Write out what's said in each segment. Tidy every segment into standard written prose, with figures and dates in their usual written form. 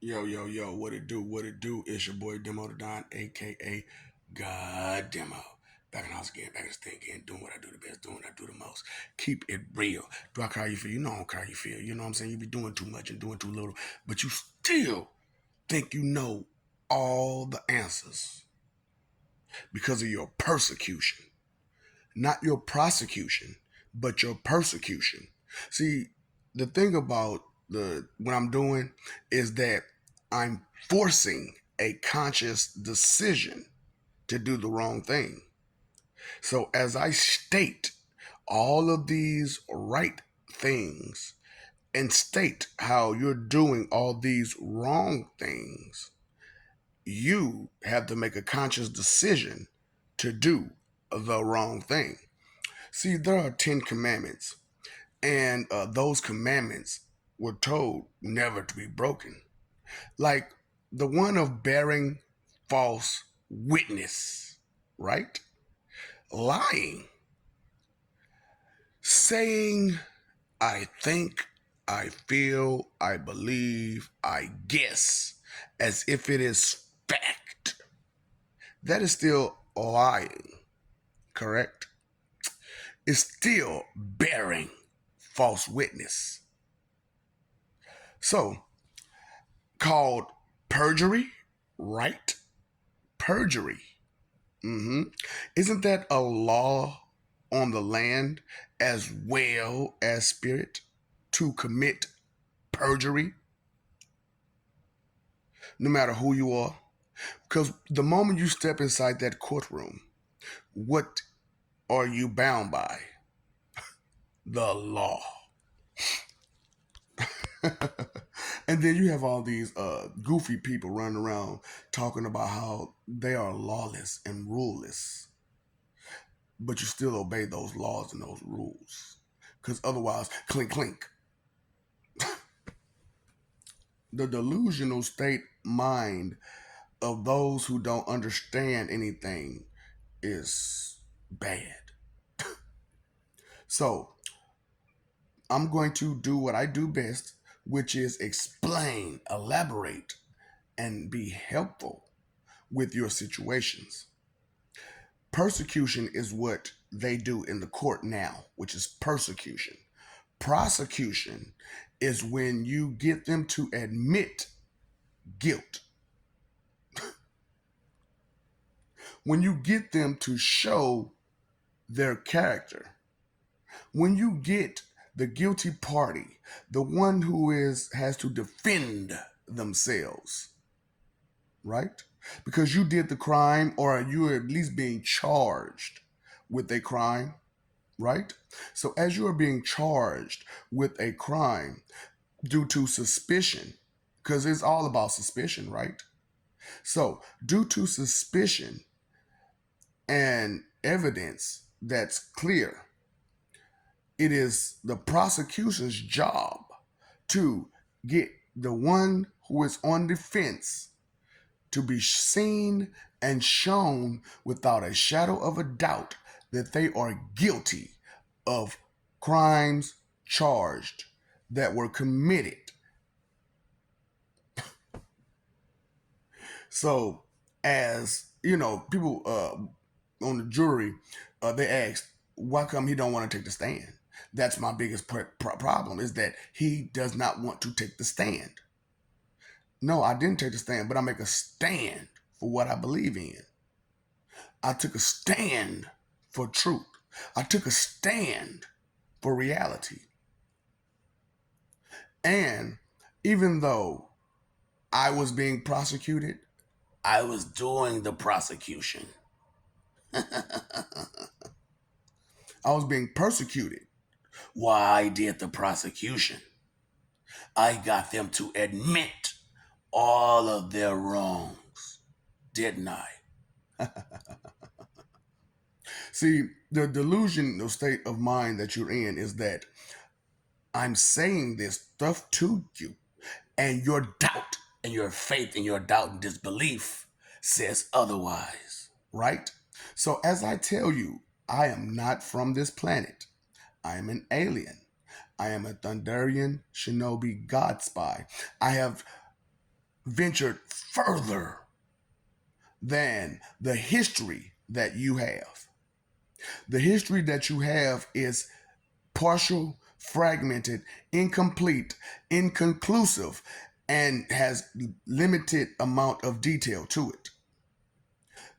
Yo, yo, yo, what it do? What it do? It's your boy Demo the Don, aka God Demo. Back in the house again, back in this thing again, doing what I do the best, doing what I do the most. Keep it real. Do I care how you feel? You know I don't care how you feel. You know what I'm saying? You be doing too much and doing too little, but you still think you know all the answers because of your persecution. Not your prosecution, but your persecution. See, the thing about the what I'm doing is that I'm forcing a conscious decision to do the wrong thing. So as I state all of these right things and state how you're doing all these wrong things, you have to make a conscious decision to do the wrong thing. See, there are 10 commandments, and those commandments were told never to be broken. Like the one of bearing false witness, right? Lying, saying, I think, I feel, I believe, I guess, as if it is fact. That is still lying, correct? It's still bearing false witness. So, called perjury, right? Perjury. Isn't that a law on the land as well as spirit to commit perjury, no matter who you are? Because the moment you step inside that courtroom, what are you bound by? The law. And then you have all these goofy people running around talking about how they are lawless and ruleless, but you still obey those laws and those rules. Because otherwise, clink, clink. The delusional state mind of those who don't understand anything is bad. So I'm going to do what I do best, which is explain, elaborate, and be helpful with your situations. Persecution is what they do in the court now, which is persecution. Prosecution is when you get them to admit guilt, when you get them to show their character, when you get the guilty party, the one who is has to defend themselves, right? Because you did the crime or you are at least being charged with a crime, right? So as you are being charged with a crime due to suspicion, because it's all about suspicion, right? So due to suspicion and evidence that's clear, it is the prosecution's job to get the one who is on defense to be seen and shown without a shadow of a doubt that they are guilty of crimes charged that were committed. So, as you know, people on the jury, they asked, "Why come he don't want to take the stand?" That's my biggest problem is that he does not want to take the stand. No, I didn't take the stand, but I make a stand for what I believe in. I took a stand for truth. I took a stand for reality. And even though I was being prosecuted, I was doing the prosecution. I was being persecuted. Why I did the prosecution? I got them to admit all of their wrongs, didn't I? See, the delusional state of mind that you're in is that I'm saying this stuff to you, and your doubt and your faith and your doubt and disbelief says otherwise, right? So, as I tell you, I am not from this planet. I am an alien. I am a Thunderian shinobi god spy. I have ventured further than the history that you have. The history that you have is partial, fragmented, incomplete, inconclusive, and has limited amount of detail to it.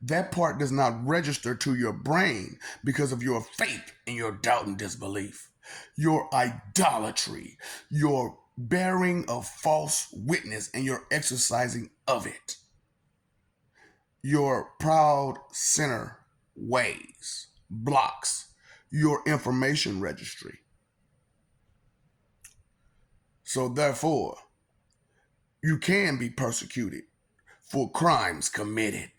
That part does not register to your brain because of your faith and your doubt and disbelief, your idolatry, your bearing of false witness, and your exercising of it, your proud sinner ways blocks your information registry. So therefore, you can be persecuted for crimes committed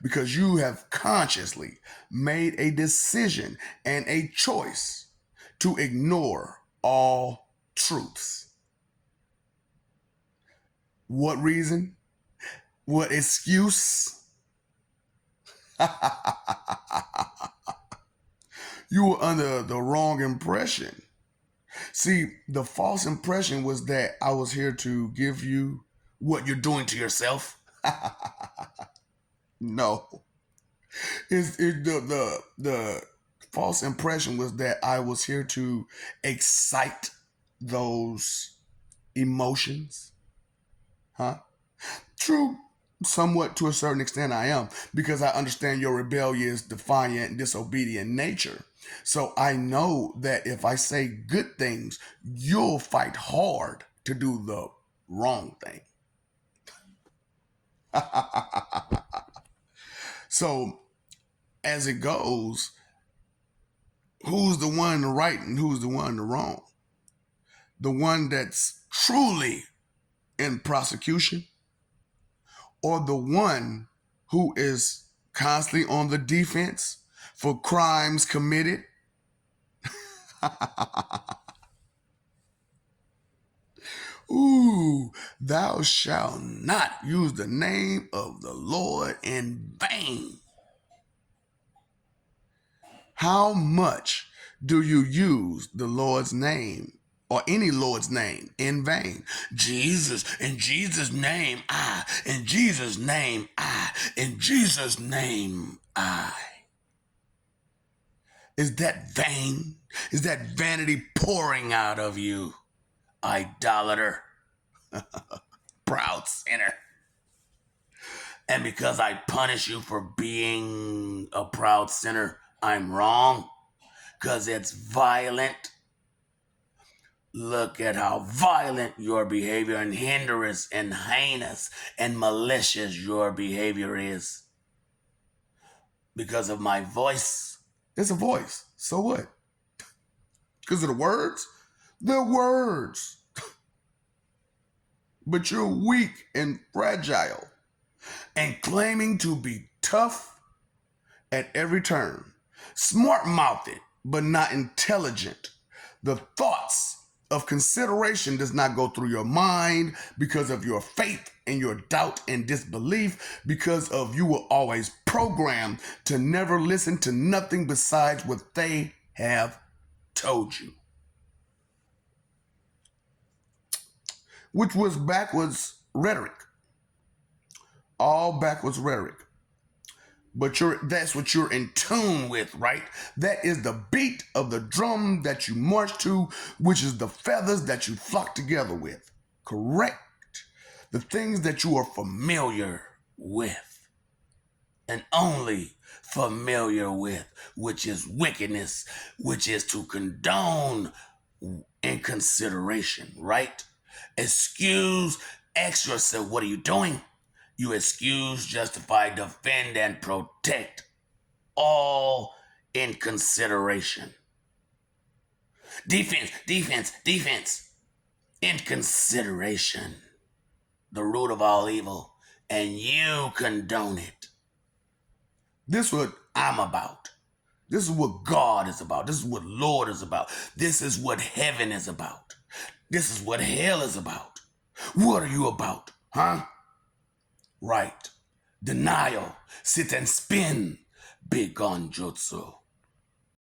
because you have consciously made a decision and a choice to ignore all truths. What reason? What excuse? You were under the wrong impression. See, the false impression was that I was here to give you what you're doing to yourself. No. The false impression was that I was here to excite those emotions. Huh? True, somewhat to a certain extent I am, because I understand your rebellious, defiant, disobedient nature. So I know that if I say good things, you'll fight hard to do the wrong thing. So as it goes, who's the one in the right and who's the one in the wrong? The one that's truly in prosecution, or the one who is constantly on the defense for crimes committed? Ooh, thou shalt not use the name of the Lord in vain. How much do you use the Lord's name or any Lord's name in vain? Jesus, in Jesus' name, I, in Jesus' name, I, in Jesus' name, I. Is that vain? Is that vanity pouring out of you? Idolater, proud sinner. And because I punish you for being a proud sinner, I'm wrong? Because it's violent? Look at how violent your behavior and hindrance and heinous and malicious your behavior is. Because of my voice. It's a voice. So what? Because of the words? They're words. But you're weak and fragile and claiming to be tough at every turn. Smart-mouthed, but not intelligent. The thoughts of consideration does not go through your mind because of your faith and your doubt and disbelief, because of you were always programmed to never listen to nothing besides what they have told you. Which was backwards rhetoric. All backwards rhetoric. But that's what you're in tune with, right? That is the beat of the drum that you march to, which is the feathers that you flock together with. Correct. The things that you are familiar with. And only familiar with, which is wickedness, which is to condone inconsideration, right? Excuse, ask yourself, what are you doing? You excuse, justify, defend, and protect, all in consideration. Defense, defense, defense. In consideration. The root of all evil, and you condone it. This is what I'm about. This is what God is about. This is what Lord is about. This is what heaven is about. This is what hell is about. What are you about, huh? Right. Denial. Sit and spin. Big on jutsu.